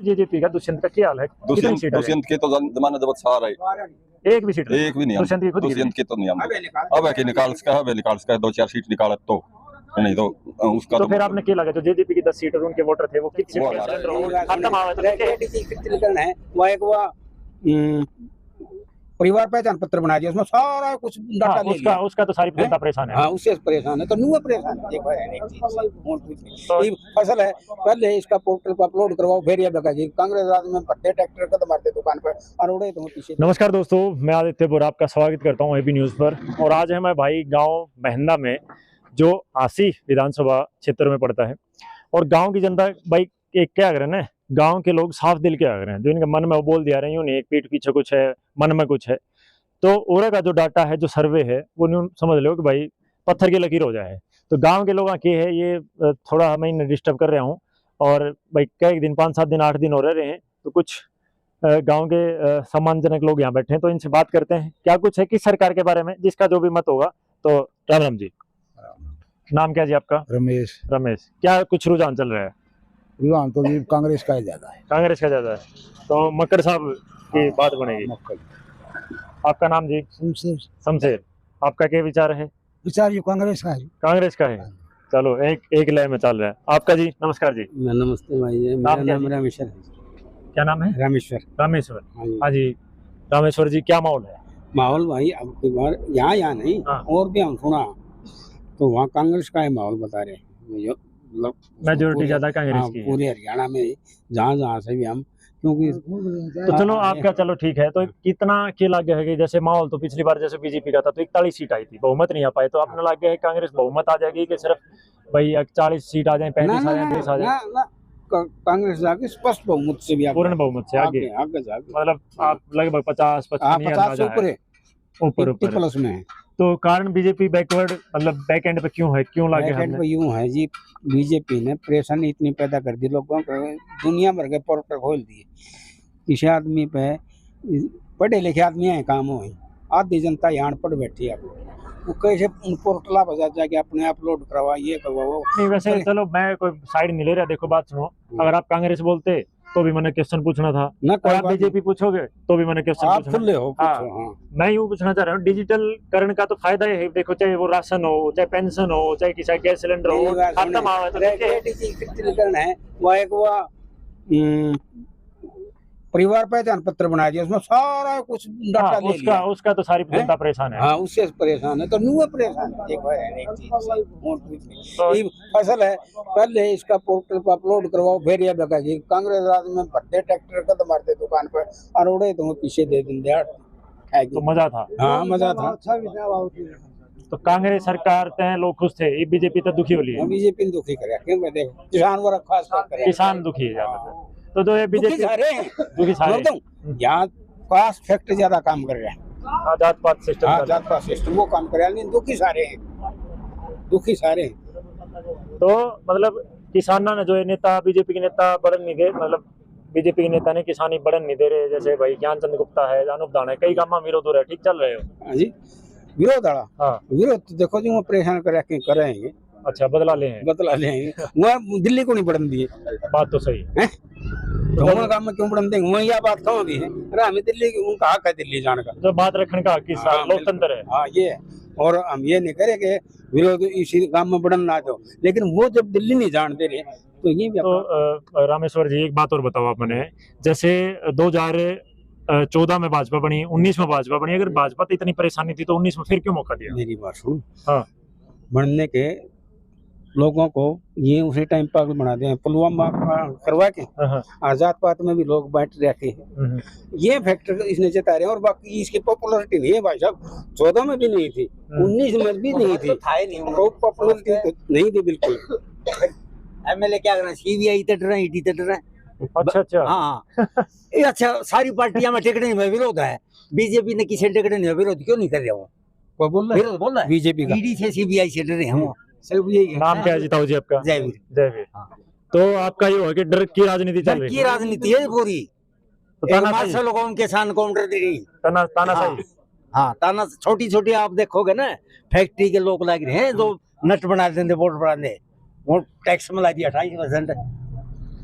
JJP का दुष्यंत का क्या हाल है? कितनी सीट है? दुष्यंत के तो जमाना जब सारा है, एक भी सीट नहीं? एक भी नहीं। दुष्यंत की खुद की दुष्यंत के तो नहीं हम अब है कि निकाल सका है, निकाल सका है, 2-4 सीट निकाल तो नहीं तो उसका तो फिर आपने क्या लगा जो जेजेपी की 10 सीट और उनके वोटर थे वो कितनी वो सीट हमारा खत्म आवे तो डिजिटलीकरण है, वो एक वो परिवार पहचान पत्र बना दिया, उसमें सारा कुछ डाटा ले लिया। उसका तो सारी जनता परेशान है। हाँ, उससे परेशान है तो नुआ परेशान है। एक बार है एक चीज से, और कुछ नहीं। ये फसल है, पहले इसका पोर्टल पर अपलोड करवाओ, फिर ये बता जी कांग्रेस राज में भट्टे ट्रैक्टर कदम मारते दुकान पर और उड़े तो पीछे। नमस्कार दोस्तों, मैं आदित्य बोरा आपका स्वागत करता हूँ एबी न्यूज पर। और आज है मैं भाई गांव महिंदा में, जो आसी विधानसभा क्षेत्र में पड़ता है। और गांव की जनता भाई एक क्या कर रहे हैं ना, गांव के लोग साफ दिल के आ रहे हैं, जो इनके मन में वो बोल दिया रहे हैं, नहीं एक पीठ पीछे कुछ है, मन में कुछ है। तो ओरा का जो डाटा है, जो सर्वे है, वो न्यू समझ लो कि भाई पत्थर की लकीर हो जाए। तो गांव के लोग के है ये थोड़ा मैं डिस्टर्ब कर रहा हूँ। और भाई कई दिन 5-7 दिन 8 दिन हो रहे हैं, तो कुछ गांव के सम्मानजनक लोग यहाँ बैठे हैं, तो इनसे बात करते हैं क्या कुछ है किस सरकार के बारे में, जिसका जो भी मत होगा। तो राम राम जी, नाम क्या जी आपका? रमेश। रमेश। क्या कुछ रुझान चल रहा है? रुझान तो जी कांग्रेस का ही ज्यादा है। कांग्रेस का ज्यादा है, तो मक्कर साहब की बात बनेगी। आपका नाम जी? शमशेर। आपका क्या विचार है? विचार ये कांग्रेस का है। कांग्रेस का है। चलो एक लय में चल रहा है। आपका जी? नमस्कार जी। नमस्ते भाई, मेरा नाम रामेश्वर है। क्या नाम है? रामेश्वर। रामेश्वर। हाँ जी रामेश्वर जी, क्या माहौल है? माहौल भाई अब की बार यहाँ नहीं, और भी हम सुना तो वहाँ कांग्रेस का ही माहौल बता रहे हैं। मेजोरिटी ज्यादा कांग्रेस की है पूरे हरियाणा में, जहाँ से भी हम, क्योंकि तो चलो आपका चलो ठीक है। तो कितना के लाग गया है कि जैसे माहौल तो पिछली बार जैसे बीजेपी का था तो 41 सीट आई थी, बहुमत नहीं आ पाए, तो आपने लाग गया है कांग्रेस बहुमत आ जाएगी कि सिर्फ भाई 40 सीट आ जाए, 35 आ जाए, 20 आ जाए? कांग्रेस जाके स्पष्ट बहुमत से भी पूर्ण बहुमत से आगे मतलब आप लगभग 50-55 ऊपर प्लस में है। तो कारण बीजेपी बैकवर्ड मतलब बैक एंड पे क्यों है, क्यों लागे हमने? यूं है जी, बीजेपी ने परेशानी इतनी पैदा कर दी लोगों को, दुनिया भर के पोर्टल खोल दिए। किसी आदमी पे पढ़े लिखे आदमी है काम हो, आधी जनता यहाँ पढ़ बैठी है, वो कैसे उन पोर्टला बजा जाके अपने अपलोड करवा, ये करवाओ। नहीं वैसे चलो मैं कोई साइड नहीं ले रहा, देखो बात सुनो, अगर आप कांग्रेस बोलते तो भी मैंने क्वेश्चन पूछना था, और आप बीजेपी पूछोगे तो भी मैंने क्वेश्चन पूछना हो। मैं यूँ पूछना चाह रहा हूँ, डिजिटल करण का तो फायदा है, देखो चाहे वो राशन हो, चाहे पेंशन हो, चाहे किसी गैस सिलेंडर हो, खत्म आवे तो डिजिटलीकरण है, वो एक वो परिवार पहचान पत्र बना दिया, उसमें सारा कुछ डाटा ले लिया। उसका तो सारी जनता परेशान है। हाँ, उससे परेशान है तो नुआ परेशान है। एक बार है एक चीज से, और कुछ नहीं। ये फसल है, पहले इसका पोर्टल पर अपलोड करवाओ, फिर ये बता जी कांग्रेस राज में भट्टे ट्रैक्टर कदम मारते दुकान पर और उड़े तो पीछे दे दिन तो मजा था। हाँ मजा था। तो कांग्रेस सरकार ते लोग खुश थे, ये बीजेपी तो दुखी हो ली है। बीजेपी दुखी करे, क्यों देखो किसान वर्ग खास कर किसान दुखी है ज्यादा। तो जो बीजेपी दुखी सारे यहाँ कास्ट फैक्ट ज्यादा काम कर रहा है, जात पात सिस्टम, जात पात सिस्टम वो काम कर रहा है, दुखी सारे हैं, दुखी सारे हैं। तो मतलब किसाना ने जो है नेता, बीजेपी के नेता बढ़न नहीं दे, मतलब बीजेपी के नेता ने किसानी बढ़न नहीं दे रहे, जैसे भाई ज्ञानचंद गुप्ता है, अनूप दान है, कई काम में विरोध हो रहा है, ठीक चल रहे हो? हाँ जी, विरोध आड़ा। हाँ विरोध तो देखो जी वो परेशान करेंगे। अच्छा बदला ले वहाँ दिल्ली को नहीं बढ़न दिए, बात तो सही है। तो वहाँ काम में क्यों बढ़न देंगे, वहाँ यह बात कहाँ भी है, अरे हमें दिल्ली उनका हक है दिल्ली जाने का, जो बात रखने का हक लोकतंत्र है। हाँ ये, और हम ये नहीं करे कि विरोध इसी काम में बढ़न ना दो, लेकिन वो जब दिल्ली नहीं जान दे रहे तो ये भी। तो रामेश्वर जी एक बात और बताओ आप मैंने, जैसे 2014 में भाजपा बनी, 19 में भाजपा बनी, अगर भाजपा तो इतनी परेशानी थी तो 19 में फिर क्यों मौका दिया? मेरी बात सुन, हाँ बढ़ने के लोगों को ये उसी टाइम पागल बना दिया, पुलवामा करवा के आजाद पात में भी लोग बैठ रखे हैं, ये फैक्टर इसने जता रहे हैं। और बाकी इसकी पॉपुलरिटी नहीं है भाई साहब, 14 में भी नहीं थी, 19 में भी नहीं थी, पॉपुलरिटी तो नहीं थी बिल्कुल। एमएलए क्या करना, सीबीआई तट रहे, ईडी तट रहे। अच्छा हाँ ये अच्छा, सारी पार्टियां में टिकट में विरोध है, बीजेपी ने किसी टिकट में विरोध क्यों नहीं कर रहा? वो बोल रहा है बीजेपी का, ईडी से सीबीआई से डरे हम। नाम क्या है जीताऊ जी आपका? जयवीर। जयवीर। तो आपका ये हो कि डर की राजनीति चल रही है? की राजनीति है पूरी, तो लोगों उनके साथ काउंटर दे रही, तानाशाही। हाँ ताना, छोटी छोटी आप देखोगे ना, फैक्ट्री के लोग लग रहे हैं जो नट बना देते, बोर्ड बना दे, वो टैक्स में ला दिया 28%।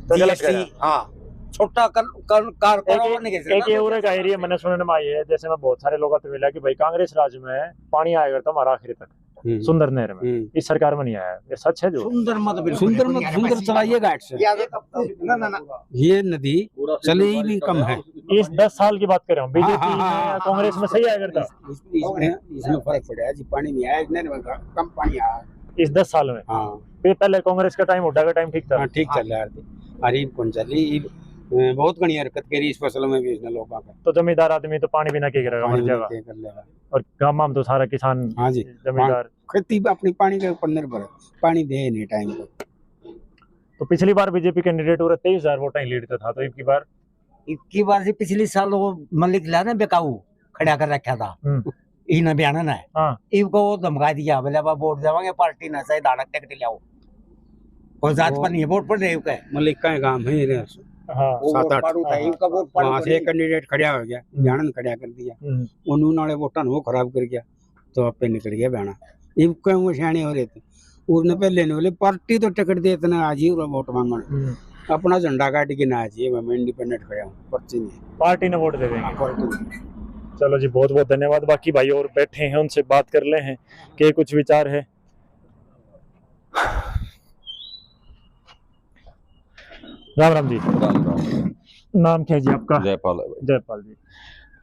तो गलत करा। हाँ छोटा कार नहीं कह सकता। एक ये और एक एरिया मैंने सुनने में आई है, जैसे मैं बहुत सारे लोगों को मिला कि भाई कांग्रेस राज में पानी आएगा तो हमारा आखिरी तक सुंदर नहर में, इस सरकार में नहीं आया, ये सच है? जो सुंदर चलाइए गाइड से, ये नदी चले ही भी कम है। इस 10 साल की बात कर रहा हूँ, बीजेपी में कांग्रेस में सही आया करता इसमें फर्क पड़ा है जी, पानी नहीं आया, इतने में कम पानी आया इस 10 साल में। हाँ पहले कांग्रेस का टाइम, हुड्डा का टाइम ठीक था। हाँ ठीक चल रहा है। अरे कौन चली बहुत घनी हरकत करी इस फसल में भी इसने लोगों का। तो जमींदार आदमी तो पानी बिना के करेगा मर जाएगा, कर लेगा। और गांव में तो सारा किसान हाँ जी, जमींदार खेती अपनी पानी के ऊपर निर्भर है, पानी दे नहीं टाइम पे। तो पिछली बार बीजेपी कैंडिडेट हो रहा 23,000 वोट ही लीड था, तो इक्की बार से पिछली साल वो मलिक ला ना बेकाऊ खड़ा कर रखा था इन बयान ना है। हाँ। इनको वो धमका दिया, बोले अब वोट देवांगे पार्टी ना सही दाड़क टिकट लाओ, और जात पर नहीं वोट पर नहीं है। मलिक का काम है ये। हाँ, 7-8 वहाँ से कैंडिडेट खड़ा हो गया, बयान खड़ा कर दिया, उन्होंने वाले वोटा वो खराब कर गया, तो आप पे निकल गया बयाना। ये क्यों सियाने हो रहे थे, उसने पहले नहीं बोले पार्टी तो टिकट दे इतना आज ही वोट मांगना, अपना झंडा काट के ना आज मैं इंडिपेंडेंट खड़ा हूँ, पर्ची नहीं, पार्टी ने वोट दे देंगे। चलो जी, बहुत बहुत धन्यवाद। बाकी भाई और बैठे हैं, उनसे बात कर ले हैं कि कुछ विचार है। राम राम जी। नाम क्या है जी आपका? जयपाल। जयपाल जी,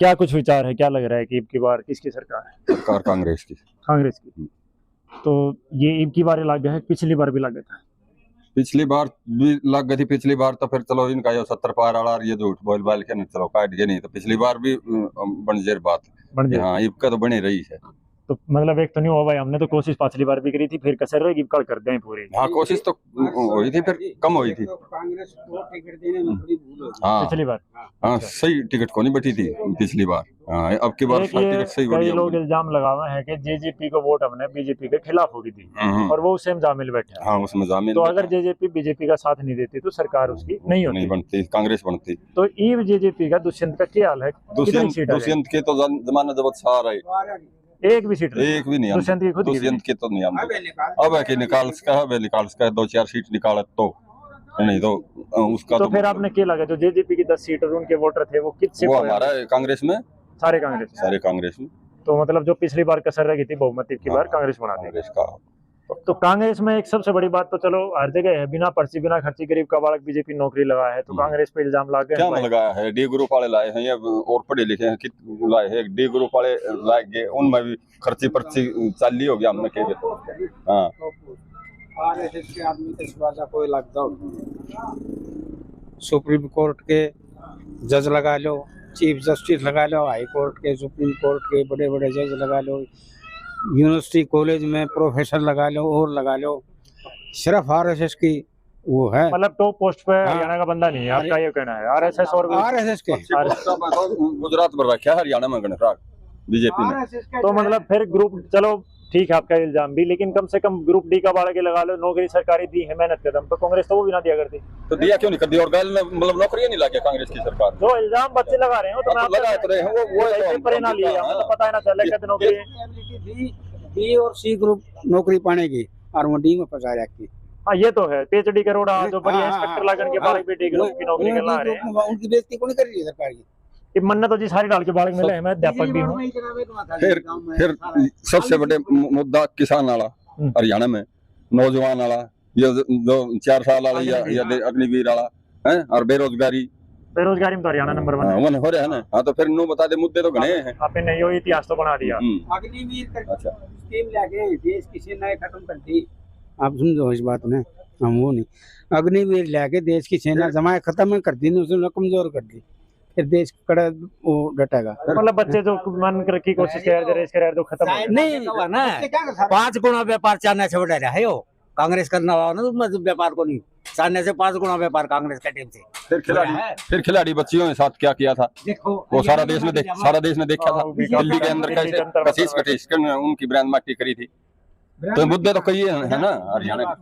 क्या कुछ विचार है, क्या लग रहा है कि अब की बार किसकी सरकार है? सरकार कांग्रेस की। कांग्रेस की। तो ये अब की बार लग गया है, पिछली बार भी लग गया था? पिछली बार भी लग गई थी, पिछली बार तो फिर चलो इनका ये 70 पार वाला ये झूठ बोल बाल के चलो काट गए, नहीं तो पिछली बार भी बनजेर बात हाँ इबका तो बनी रही है। तो मतलब एक तो नहीं हुआ भाई, हमने तो कोशिश पिछली बार भी करी थी, फिर कसर रहेगी कल कर दें पूरी। हाँ कोशिश तो हुई थी, फिर कम हुई थी। हाँ पिछली बार हाँ सही टिकट को नहीं बैठी थी पिछली बार। हाँ अब की बार टिकट सही कई लोग इल्जाम लगावे हैं कि जेजेपी को वोट हमने बीजेपी के खिलाफ होगी थी, और वो उससे जामिल बैठे। हाँ उसमें जामिल। तो अगर जेजेपी बीजेपी का साथ नहीं देती तो सरकार उसकी नहीं बनती, कांग्रेस बनती। तो ई जेजेपी का दुष्यंत का क्या हाल है? दुष्यंत के तो जमाना जब सारा है, एक भी सीट एक भी नहीं, दुष्यंत के तो नहीं आते। अब है कि निकाल सका 2-4 सीट निकाल तो नहीं तो उसका तो फिर आपने क्या लगा जो जेजेपी की 10 सीट और उनके वोटर थे वो कितने? वो हमारा कांग्रेस में सारे कांग्रेस में। तो मतलब जो पिछली बार कसर रही थी बहुमत की बार कांग्रेस बना कांग्रेस का। तो कांग्रेस में एक सबसे बड़ी बात तो चलो हर जगह है, बिना पर्ची बिना खर्ची गरीब का बालक बीजेपी नौकरी लगाया है, तो कांग्रेस पे इल्जाम लगा क्या लगाया है? डी ग्रुप वाले लाए हैं या और पढ़े लिखे हैं कित लाए हैं? डी ग्रुप वाले लाए गए, उनमें भी खर्ची पर्ची चाली हो गया हमने कह देते। हाँ आरएसएस के आदमी के सिवा कोई लगता, सुप्रीम कोर्ट के जज लगा लो, चीफ जस्टिस लगा लो, हाई कोर्ट के सुप्रीम कोर्ट के बड़े बड़े जज लगा लो, यूनिवर्सिटी कॉलेज में प्रोफेसर लगा लो और लगा लो, सिर्फ आरएसएस की वो है। मतलब टॉप पोस्ट पे हरियाणा का बंदा नहीं है, आपका ये कहना है? आरएसएस और आरएसएस के गुजरात में रखा है, हरियाणा में गणराज बीजेपी ने। तो मतलब फिर ग्रुप, चलो ठीक है आपका इल्जाम भी, लेकिन कम से कम ग्रुप डी का बालक लगा लो, नौकरी सरकारी दी है मेहनत के दम पे, कांग्रेस तो वो भी ना दिया करती। तो दिया क्यों नहीं कर दिया? और गैल में मतलब नौकरियां नहीं लगा कांग्रेस की सरकार। जो इल्जाम बच्चे लगा रहे हो तो मैं लगा तो रहे हैं, वो परिणाम लिए हमें तो पता है ना चले कहते नौकरी बी और सी ग्रुप नौकरी पाने की, और वो डी में फंसा रखी। हाँ ये तो है, पीएचडी करोड़ा जो बढ़िया इंस्पेक्टर लगन के बालक भी डी ग्रुप की नौकरी ला रहे हैं, उनकी बेइज्जती कौन कर रही है सरकार की? मन्नत तो जी सारी डाल के बालक मिले हैं, मैं अध्यापक भी हूँ। फिर सबसे बड़े मुद्दा किसान वाला हरियाणा में, नौजवान वाला, ये जो 4 साल वाला या अग्निवीर वाला है, और बेरोजगारी में तो हरियाणा नंबर 1 हो रहा है ना। हाँ तो फिर नो बता दे, मुद्दे तो घने हैं। आपने यो इतिहास तो बना दिया। अग्निवीर अच्छा स्कीम लाके देश की सेना खत्म कर दी। आप समझो इस बात में, हम वो नहीं, अग्निवीर लाके देश की सेना जमाए खत्म कर दी, उसने कमजोर कर दी, फिर देश कड़ा वो डटेगा। मतलब बच्चे जो मन कर की कोशिश कर तो खत्म नहीं ना, 5 गुना व्यापार चाहने से बढ़ा रहा है यो कांग्रेस करना हुआ ना, व्यापार को नहीं चाहने से 5 गुना व्यापार कांग्रेस के टीम से। फिर खिलाड़ी बच्चियों के साथ क्या किया था देखो, वो सारा देश ने देखा था। दिल्ली के अंदर कैसे कशीश उनकी ब्रांड माटी करी थी। तो मुद्दे तो कई है ना हरियाणा।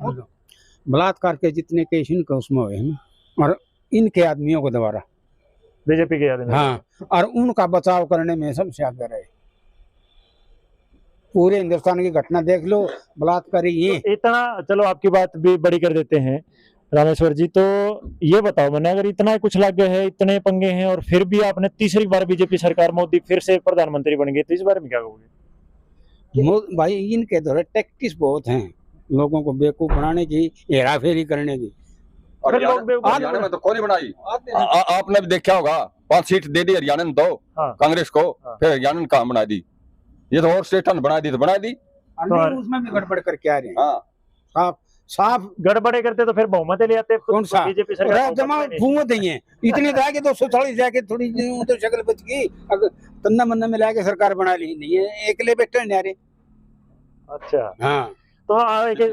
बलात्कार के जितने केस इनके उसमें हुए हैं, और इनके आदमियों को दोबारा बीजेपी के आदमी, हाँ, और उनका बचाव करने में सबसे आगे रहे। पूरे हिंदुस्तान की घटना देख लो, बलात्कारी ये इतना। चलो आपकी बात भी बड़ी कर देते हैं, रामेश्वर जी, तो ये बताओ मैंने, अगर इतना कुछ लग गए है, इतने पंगे हैं, और फिर भी आपने तीसरी बार बीजेपी सरकार, मोदी फिर से प्रधानमंत्री बन गए, तो इस बारे में क्या कहोगे? भाई इनके द्वारा टैक्टिस बहुत हैं, लोगों को बेवकूफ बनाने की, हेराफेरी करने की। हरियाणा में तो कौन ही बनाई, आपने भी देखा होगा, 5 सीट दे दी हरियाणा ने, तो हाँ। कांग्रेस को, हाँ। फिर हरियाणा ने कहाँ बना दी, ये तो और स्टेट ने बना दी, तो बना दी। उसमें भी गड़बड़ करके आ रहे हैं। हाँ, साफ साफ गड़बड़े करते तो फिर बहुमत ले आते, कौन सा बीजेपी सरकार जमा घूमत ही है, इतने तो आगे 240 जाके थोड़ी तो शक्ल बच गई, अगर तन्ना मन्ना मिला के सरकार बना ली, नहीं है एकले बैठे न्यारे। अच्छा, हाँ, तो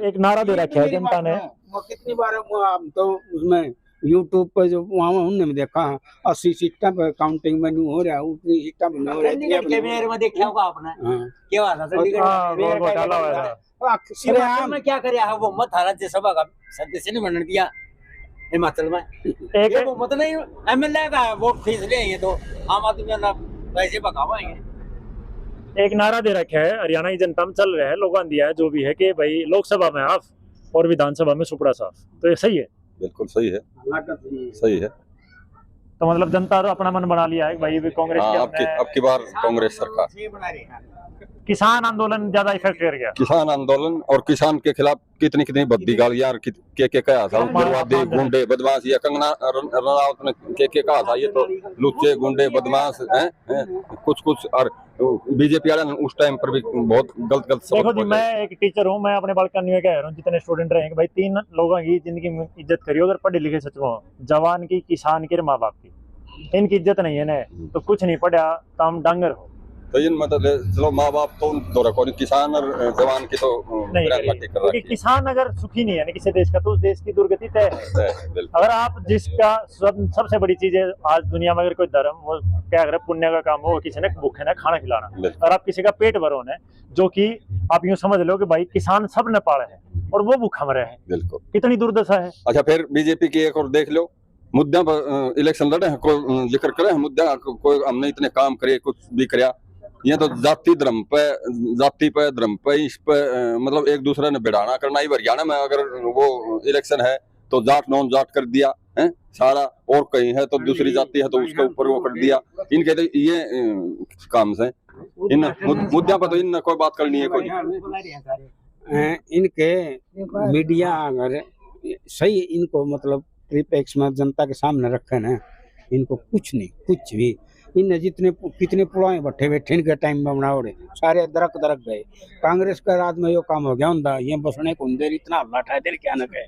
एक नारा दे रखा है जनता ने, वो कितनी बार हम तो उसमें यूट्यूब पर जो वहाँ हमने भी देखा, 80 सीटा पर काउंटिंग में नहीं हो रहा, उतनी सीटा में नहीं हो रहा। मेयर में देखा होगा आपने, हाँ। क्या हुआ था चंडीगढ़ में? घोटाला हुआ था। हिमाचल में क्या करे, वो मत राज्यसभा का सदस्य नहीं बनने दिया हिमाचल में, एक वो मत नहीं, एमएलए का वोट खींच ले, ये तो आम आदमी ना पैसे भगावाएंगे। एक नारा दे रखा है, हरियाणा की जनता में चल रहा है, लोगों ने दिया है जो भी है, कि भाई लोकसभा में आप और विधानसभा में सुपड़ा साफ, तो ये सही है? बिल्कुल सही है, सही है। तो मतलब जनता तो अपना मन बना लिया है भाई, कांग्रेस हाँ, के अब की बार कांग्रेस सरकार। किसान आंदोलन ज्यादा इफेक्ट कर गया, किसान आंदोलन और किसान के खिलाफ कितनी बद्दी गालियां के कहा था, उग्रवादी गुंडे बदमाश, या कंगना रनावत ने के कहा था, ये तो लुच्चे गुंडे बदमाश हैं, कुछ और बीजेपी वाले उस टाइम पर भी बहुत गलत देखो जी, मैं एक टीचर हूँ, मैं अपने बालकनी में कह रहा हूँ, जितने स्टूडेंट रहेंगे भाई, 3 लोगों की जिंदगी में इज्जत करियो, अगर पढ़े लिखे सच में, जवान की, किसान की, माँ बाप की, इनकी इज्जत नहीं है ना, तो कुछ नहीं पढ़ा तो हम डांगर हो। तो इन मतलब चलो माँ बाप तो दो रखो, किसान और जवान की तो नहीं, क्योंकि किसान अगर सुखी नहीं है ना किसी देश का, तो उस देश की दुर्गति तय है। अगर आप जिसका सबसे बड़ी चीज है आज दुनिया में, अगर कोई धर्म, वो क्या अगर पुण्य का काम हो, किसी ने भूखे ने खाना खिलाना, और आप किसी का पेट भरो ने, जो कि आप यूं समझ लो कि भाई किसान सब ने पाले हैं और वो भूखा मरे हैं, बिल्कुल, कितनी दुर्दशा है। अच्छा, फिर बीजेपी की एक और देख लो, मुद्दा पर इलेक्शन लड़े हैं, कोई जिक्र करे मुद्दा, कोई हमने इतने काम करे, कुछ भी कराया, ये तो जाति धर्म पे, जाति पे, धर्म पे, इस पे मतलब एक दूसरे ने भिड़ाना करना ही। हरियाणा में अगर वो इलेक्शन है तो जाट नॉन जाट कर दिया है सारा, और कहीं है तो दूसरी जाति है तो उसके ऊपर वो कर दिया। इनके तो ये काम से, इन मुद्दों पर तो इन कोई बात करनी है कोई। इनके मीडिया अगर सही इनको मतलब ट्रिपेक्स में जनता के सामने रखे ना, इनको कुछ नहीं, कुछ भी इन जितने कितने पुलाए बैठे बैठे इनके टाइम में बनाओ सारे दरक गए। कांग्रेस का राज में यो काम हो गया होता, ये बसने को देर इतना हल्ला उठाए देर क्या न कहे।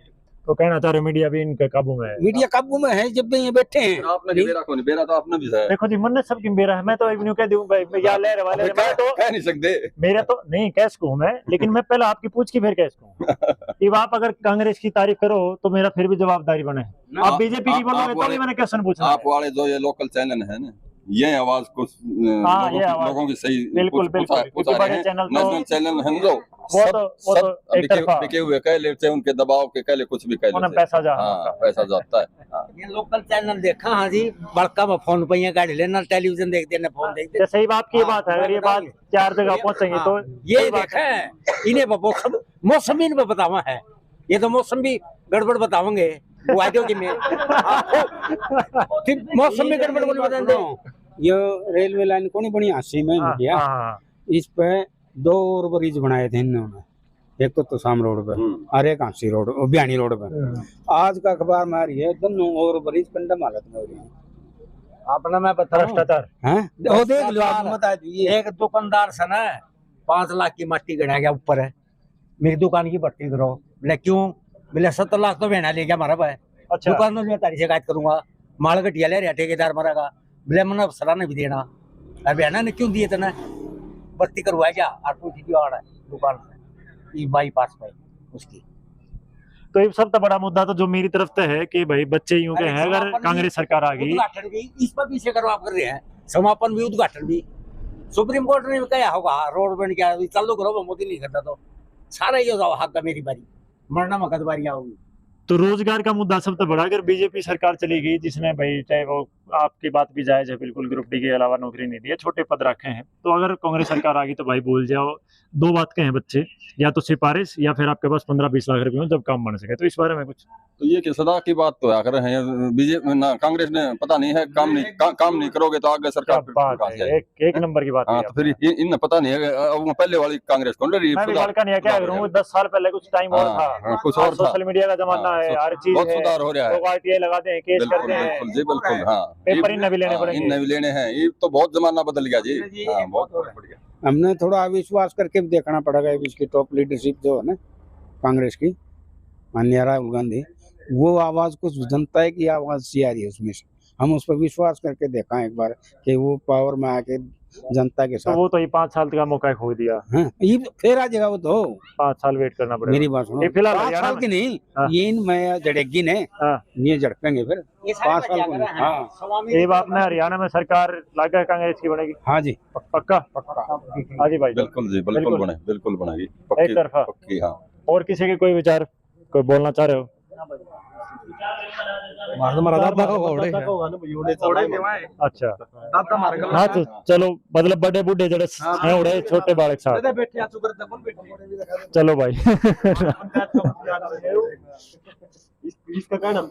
तो कहना चाह रहे मीडिया भी इनके काबू में है, मीडिया काबू में है, जब भी ये बैठे हैं। आपने बेरा कौन, बेरा तो आपने भी है। देखो जी, मन ने सबकी बेरा है, मैं तो एक न्यू कह दूं भाई, या ले रहे वाले मैं तो कह नहीं सकते, मेरा तो नहीं कह सकूं मैं, लेकिन मैं पहले आपकी पूछ के फिर कह सकूं। अब आप अगर कांग्रेस की तारीफ करो तो मेरा फिर भी जवाबदारी बने, आप बीजेपी की बोलोगे तो भी मैंने क्वेश्चन पूछना। आप वाले जो ये लोकल चैनल है ना, ये आवाज कुछ लोगों की सही बिल्कुल बड़े नेशनल चैनल है जो बिके हुए कह लेते हैं, उनके दबाव के कह ले कुछ भी कह लेते हैं, पैसा जाता है। ये लोकल चैनल देखा, हाँ जी, बड़का में फोन पे गाड़ी लेना, टेलीविजन देखते हैं, फोन देखते। सही बात की बात है, अगर ये बात 4 जगह पहुंचेंगे तो ये देखा है, इन्हें मौसम इन्हें बतावा है, ये तो मौसम भी गड़बड़ बताओगे वो आज की में मौसम में गड़बड़ बोल बता दो। ये रेलवे लाइन को नहीं बनी हासी में इंडिया, इस पे 2 और ब्रिज बनाए थे इन्होंने, एक तो शाम रोड पे और एक हांसी रोड और बयानी रोड पे। आज का अखबार में आ रही है दोनों और ब्रिज कंडम हालत में हो रही है। अपना मैं बता रहा हूँ, देख लो आप बता दीजिए। एक दुकानदार से ना 5 लाख की मट्टी गड़ा गया ऊपर है, मेरी दुकान की भर्ती करो, बोले क्यों, बोले 70 लाख तो बहना ले गया हमारा भाई। अच्छा, दुकान में तारी शिकायत करूंगा, माल घटिया ले रहा, ठेकेदार मरेगा, बोले मैंने अफसरा ने भी देना, अब बहना ने क्यों दिए तना, भर्ती करवाया क्या, और पूछी दुकान से बाईपास पे उसकी। तो ये सब तो बड़ा मुद्दा तो जो मेरी तरफ से है कि भाई बच्चे यूं के हैं, अगर कांग्रेस सरकार आ गई, उद्घाटन भी इस पर पीछे करो आप कर रहे हैं, समापन भी उद्घाटन भी सुप्रीम कोर्ट ने कहा होगा, रोड बन गया चालू करो, मोदी नहीं करता तो सारा ही हो जाओ, हाथ का मेरी बारी मरना मकद बारी आओगी। तो रोजगार का मुद्दा सबसे बड़ा, अगर बीजेपी सरकार चली गई, जिसने भाई चाहे वो आपकी बात भी जायज है बिल्कुल, ग्रुप डी के अलावा नौकरी नहीं दी है, छोटे पद रखे हैं। तो अगर कांग्रेस सरकार आ गई तो भाई भूल जाओ, दो बात कहें बच्चे, या तो सिफारिश या फिर आपके पास 15-20 लाख रुपए हो जब काम बन सके। तो इस बारे में कुछ तो ये कि सदा की बात तो आकर है, बीजेपी ना कांग्रेस ने पता नहीं है, काम नहीं करोगे तो आगे क्या सरकार फिर बात कहाँ से है, आएगी? एक नंबर की बात हाँ, है तो फिर इन पता नहीं है, अब वो पहले वाली कांग्रेस कौन रही मैं भी हल्का नहीं है, क्या करूँ, 10 साल पहले कुछ टाइम और था, कुछ और था। सोशल मीडिया का जमाना है, हर चीज बहुत है, सुधार हो रहा है। लोग RTI लगाते हैं, केस बिल्कुल करते हैं, बिल्कुल जी, बिल्कुल। हाँ, पेपर इन भी लेने पड़ेंगे। इन भी लेने हैं, ये तो बहुत जमाना बदल गया जी। हाँ, बहुत बढ़िया। हमने थोड़ा अविश्वास करके भी देखना पड़ेगा इसकी टॉप लीडरशिप जो है ना कांग्रेस की, माननीय राहुल गांधी, वो आवाज कुछ जनता की आवाज सी आ रही है उसमें से, हम उस पर विश्वास करके देखा एक बार कि वो पावर में आके जनता के तो साथ। वो तो ये 5 साल का मौका खो दिया, हाँ, ये फिर आ जाएगा वो तो। 5 साल वेट करना पड़ेगा। मेरी बात सुनो, ये फिलहाल 5 हरियाणा साल में- की नहीं, हाँ। ये इनमें जड़ेगी ने, हाँ, ये झड़पेंगे फिर 5 साल को नहीं। हाँ ये बात ना, हरियाणा में सरकार लागा कांग्रेस की बनेगी हाँ जी, पक्का? पक्का। हाँ जी भाई, बिल्कुल जी, बिल्कुल। बिल्कुल बनेगी, एक तरफा। पक्की। हाँ, और किसी के कोई विचार, कोई बोलना चाह रहे हो? अच्छा, हाँ तो चलो, मतलब बड़े बूढ़े जड़े हैं उड़े, छोटे बालक साथ, चलो भाई। इसका क्या नाम